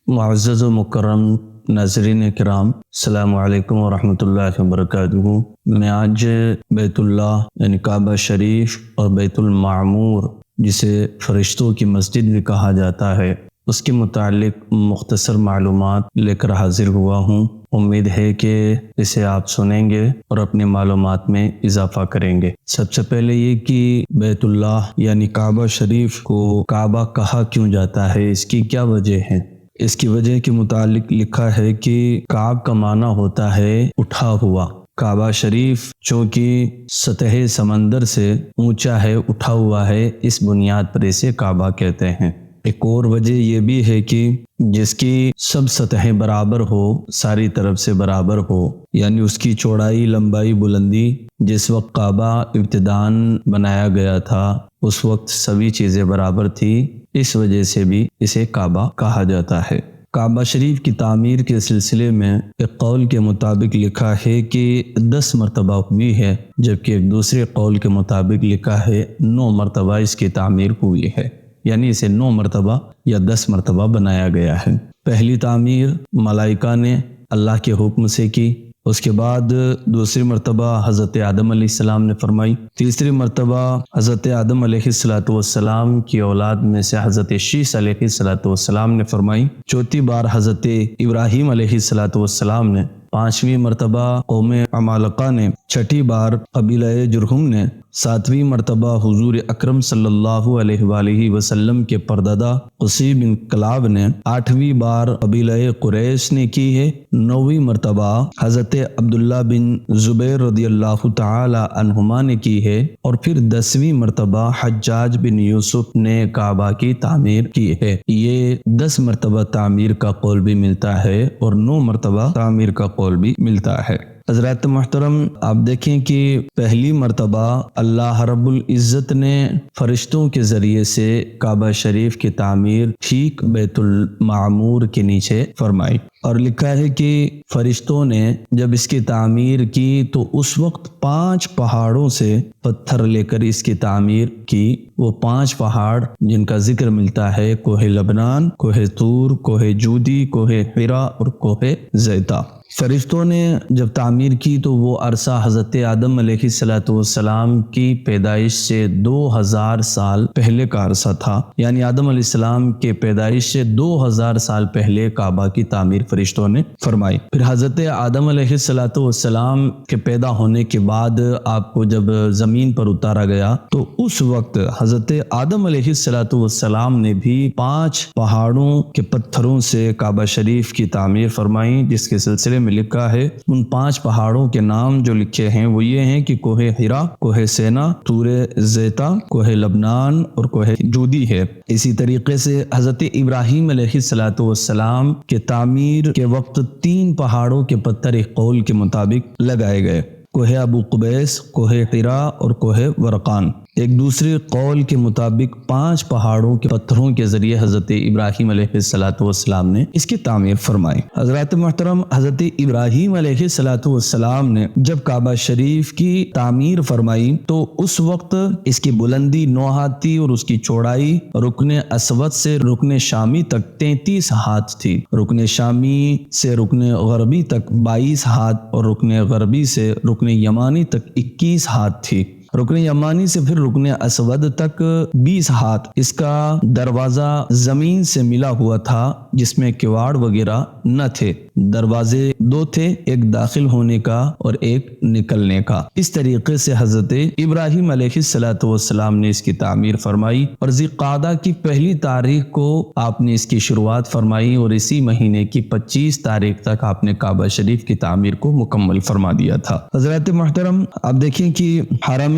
معزز و مکرم ناظرین کرام، السلام علیکم ورحمۃ اللہ وبرکاتہ۔ میں آج بیت اللہ یعنی کعبہ شریف اور بیت المعمور جسے فرشتوں کی مسجد بھی کہا جاتا ہے، اس کے متعلق مختصر معلومات لے کر حاضر ہوا ہوں۔ امید ہے کہ اسے آپ سنیں گے اور اپنی معلومات میں اضافہ کریں گے۔ سب سے پہلے یہ کہ بیت اللہ یعنی کعبہ شریف کو کعبہ کہا کیوں جاتا ہے، اس کی کیا وجہ ہے؟ اس کی وجہ کے متعلق لکھا ہے کہ کعب کا معنی ہوتا ہے اٹھا ہوا۔ کعبہ شریف چونکہ سطح سمندر سے اونچا ہے، اٹھا ہوا ہے، اس بنیاد پر اسے کعبہ کہتے ہیں۔ ایک اور وجہ یہ بھی ہے کہ جس کی سب سطحیں برابر ہو، ساری طرف سے برابر ہو، یعنی اس کی چوڑائی، لمبائی، بلندی جس وقت کعبہ ابتداً بنایا گیا تھا اس وقت سبھی چیزیں برابر تھی، اس وجہ سے بھی اسے کعبہ کہا جاتا ہے۔ کعبہ شریف کی تعمیر کے سلسلے میں ایک قول کے مطابق لکھا ہے کہ 10 مرتبہ ہوئی ہے، جبکہ ایک دوسرے قول کے مطابق لکھا ہے 9 مرتبہ اس کی تعمیر ہوئی ہے، یعنی اسے 9 مرتبہ یا 10 مرتبہ بنایا گیا ہے۔ پہلی تعمیر ملائکہ نے اللہ کے حکم سے کی، اس کے بعد دوسری مرتبہ حضرت آدم علیہ السلام نے فرمائی، تیسری مرتبہ حضرت آدم علیہ السلام کی اولاد میں سے حضرت شیث علیہ السلام نے فرمائی، چوتھی بار حضرت ابراہیم علیہ السلام نے، پانچویں مرتبہ قوم عمالقہ نے، چھٹی بار قبیلہ جرہم نے، ساتویں مرتبہ حضور اکرم صلی اللہ علیہ وآلہ وسلم کے پردادا قصی بن کلاب نے، آٹھویں بار قبیلہ قریش نے کی ہے، نویں مرتبہ حضرت عبداللہ بن زبیر رضی اللہ تعالی عنہما نے کی ہے، اور پھر 10ویں مرتبہ حجاج بن یوسف نے کعبہ کی تعمیر کی ہے۔ یہ 10 مرتبہ تعمیر کا قول بھی ملتا ہے اور 9 مرتبہ تعمیر کا قول بھی ملتا ہے۔ حضرات محترم، آپ دیکھیں کہ پہلی مرتبہ اللہ رب العزت نے فرشتوں کے ذریعے سے کعبہ شریف کی تعمیر ٹھیک بیت المعمور کے نیچے فرمائی، اور لکھا ہے کہ فرشتوں نے جب اس کی تعمیر کی تو اس وقت 5 پہاڑوں سے پتھر لے کر اس کی تعمیر کی۔ وہ 5 پہاڑ جن کا ذکر ملتا ہے کوہ لبنان، کوہ طور، کوہ جودی، کوہ حرا اور کوہ زیتا۔ فرشتوں نے جب تعمیر کی تو وہ عرصہ حضرت آدم علیہ السلام کی پیدائش سے 2000 سال پہلے کا عرصہ تھا، یعنی آدم علیہ السلام کے پیدائش سے 2000 سال پہلے کعبہ کی تعمیر فرشتوں نے فرمائی۔ پھر حضرت آدم علیہ السلام کے پیدا ہونے کے بعد آپ کو جب زمین پر اتارا گیا تو اس وقت حضرت آدم علیہ السلام نے بھی 5 پہاڑوں کے پتھروں سے کعبہ شریف کی تعمیر فرمائی، جس کے سلسلے میں لکھا ہے ان 5 پہاڑوں کے نام جو لکھے ہیں وہ یہ ہیں کہ کوہ حرا، کوہ سینا، طور زیتا، کوہ لبنان اور کوہ جودی ہے۔ اسی طریقے سے حضرت ابراہیم علیہ السلام کے تعمیر کے وقت 3 پہاڑوں کے پتھر ایک قول کے مطابق لگائے گئے، کوہ ابو قبیس، کوہ حرا اور کوہ ورقان۔ ایک دوسرے قول کے مطابق 5 پہاڑوں کے پتھروں کے ذریعے حضرت ابراہیم علیہ السلام نے اس کی تعمیر فرمائی۔ حضرات محترم، حضرت ابراہیم علیہ السلام نے جب کعبہ شریف کی تعمیر فرمائی تو اس وقت اس کی بلندی 9 ہاتھ تھی اور اس کی چوڑائی رکن اسود سے رکن شامی تک 33 ہاتھ تھی، رکن شامی سے رکن غربی تک 22 ہاتھ اور رکن غربی سے رکن یمانی تک 21 ہاتھ تھی، رکن یمانی سے پھر رکن اسود تک 20 ہاتھ۔ اس کا دروازہ زمین سے ملا ہوا تھا جس میں کواڑ وغیرہ نہ تھے، دروازے 2 تھے، ایک داخل ہونے کا اور ایک نکلنے کا۔ اس طریقے سے حضرت ابراہیم علیہ السلام نے اس کی تعمیر فرمائی، اور ذی القعدہ کی پہلی تاریخ کو آپ نے اس کی شروعات فرمائی، اور اسی مہینے کی 25 تاریخ تک آپ نے کعبہ شریف کی تعمیر کو مکمل فرما دیا تھا۔ حضرات محترم، آپ دیکھیں کہ حرم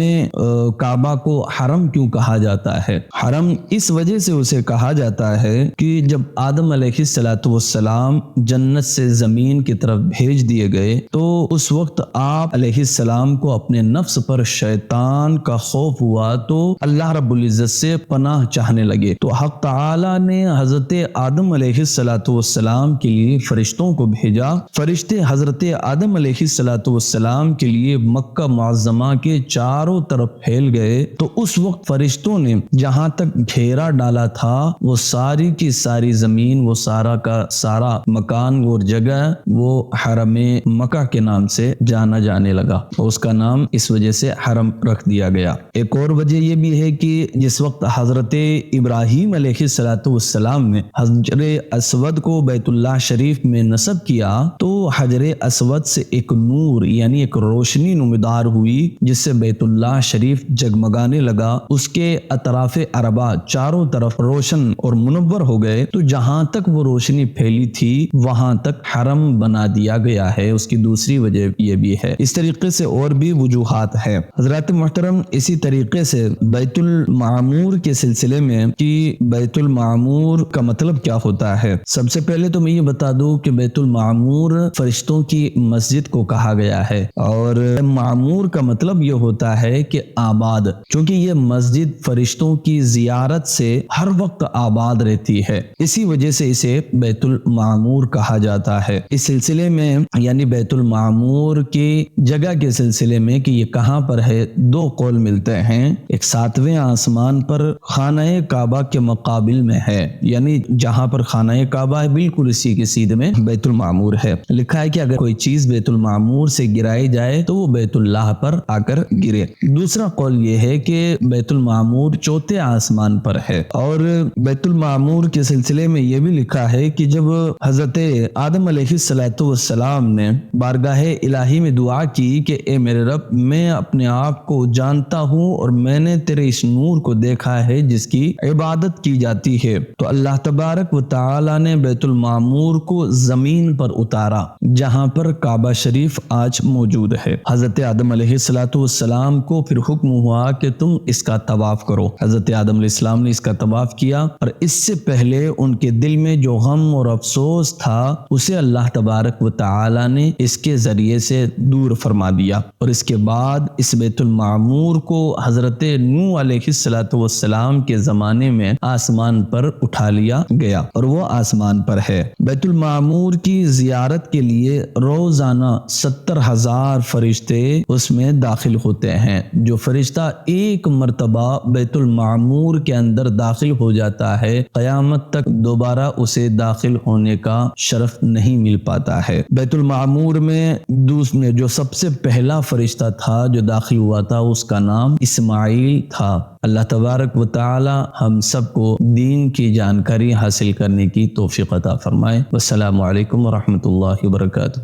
کعبہ کو حرم کیوں کہا جاتا ہے؟ حرم اس وجہ سے اسے کہا جاتا ہے کہ جب آدم علیہ السلام جنت سے زمین کی طرف طرف بھیج دیے گئے تو اس وقت آپ علیہ السلام کو اپنے نفس پر شیطان کا خوف ہوا تو اللہ رب العزت سے پناہ چاہنے لگے، تو حق تعالی نے حضرت آدم علیہ السلام کے لیے فرشتوں کو بھیجا۔ فرشتے حضرت آدم علیہ السلام کے لیے مکہ معظمہ کے چاروں طرف پھیل گئے، تو اس وقت فرشتوں نے جہاں تک گھیرا ڈالا تھا وہ ساری کی ساری زمین، وہ سارا کا سارا مکان اور جگہ وہ حرم مکہ کے نام سے جانا جانے لگا، اور اس کا نام اس وجہ سے حرم رکھ دیا گیا۔ ایک اور وجہ یہ بھی ہے کہ جس وقت حضرت ابراہیم علیہ السلام نے حجر اسود کو بیت اللہ شریف میں نصب کیا تو حجر اسود سے ایک نور یعنی ایک روشنی نمودار ہوئی جس سے بیت اللہ شریف جگمگانے لگا، اس کے اطراف اربع چاروں طرف روشن اور منور ہو گئے، تو جہاں تک وہ روشنی پھیلی تھی وہاں تک حرم بنا دیا گیا ہے۔ اس کی دوسری وجہ یہ بھی ہے، اس طریقے سے اور بھی وجوہات ہے۔ حضرات محترم، اسی طریقے سے بیت المعمور کے سلسلے میں کہ بیت المعمور کا مطلب کیا ہوتا ہے، سب سے پہلے تو میں یہ بتا دوں کہ بیت المعمور فرشتوں کی مسجد کو کہا گیا ہے، اور معمور کا مطلب یہ ہوتا ہے کہ آباد، چونکہ یہ مسجد فرشتوں کی زیارت سے ہر وقت آباد رہتی ہے، اسی وجہ سے اسے بیت المعمور کہا جاتا ہے۔ اس سلسلے میں یعنی بیت المعمور کی جگہ کے سلسلے میں کہ یہ کہاں پر ہے، دو قول ملتے ہیں۔ ایک 7ویں آسمان پر خانہ کعبہ کے مقابل میں ہے، یعنی جہاں پر خانہ کعبہ ہے بالکل اسی کے سیدھ میں بیت المعمور ہے۔ لکھا ہے کہ اگر کوئی چیز بیت المعمور سے گرائی جائے تو وہ بیت اللہ پر آ کر گرے۔ دوسرا قول یہ ہے کہ بیت المعمور 4تھے آسمان پر ہے، اور بیت المعمور کے سلسلے میں یہ بھی لکھا ہے کہ جب حضرت آدم علیہ السلام نے بارگاہ الہی میں دعا کی کہ اے میرے رب، میں اپنے آپ کو جانتا ہوں اور میں نے تیرے اس نور کو دیکھا ہے جس کی عبادت کی جاتی ہے، تو اللہ تبارک و تعالی نے بیت المعمور کو زمین پر اتارا جہاں پر کعبہ شریف آج موجود ہے۔ حضرت آدم علیہ السلام کو پھر حکم ہوا کہ تم اس کا طواف کرو۔ حضرت آدم علیہ السلام نے اس کا طواف کیا، اور اس سے پہلے ان کے دل میں جو غم اور افسوس تھا اسے اللہ تبارک و تعالی نے اس کے ذریعے سے دور فرما دیا، اور اس کے بعد اس بیت المعمور کو حضرت نوح علیہ السلام کے زمانے میں آسمان پر اٹھا لیا گیا، اور وہ آسمان پر ہے۔ بیت المعمور کی زیارت کے لیے روزانہ 70,000 فرشتے اس میں داخل ہوتے ہیں۔ جو فرشتہ ایک مرتبہ بیت المعمور کے اندر داخل ہو جاتا ہے قیامت تک دوبارہ اسے داخل ہونے کا شرف نہیں مل پاتا ہے۔ بیت المعمور میں جو سب سے پہلا فرشتہ تھا جو داخل ہوا تھا اس کا نام اسماعیل تھا۔ اللہ تبارک و تعالی ہم سب کو دین کی جانکاری حاصل کرنے کی توفیق عطا فرمائے۔ والسلام علیکم ورحمۃ اللہ وبرکاتہ۔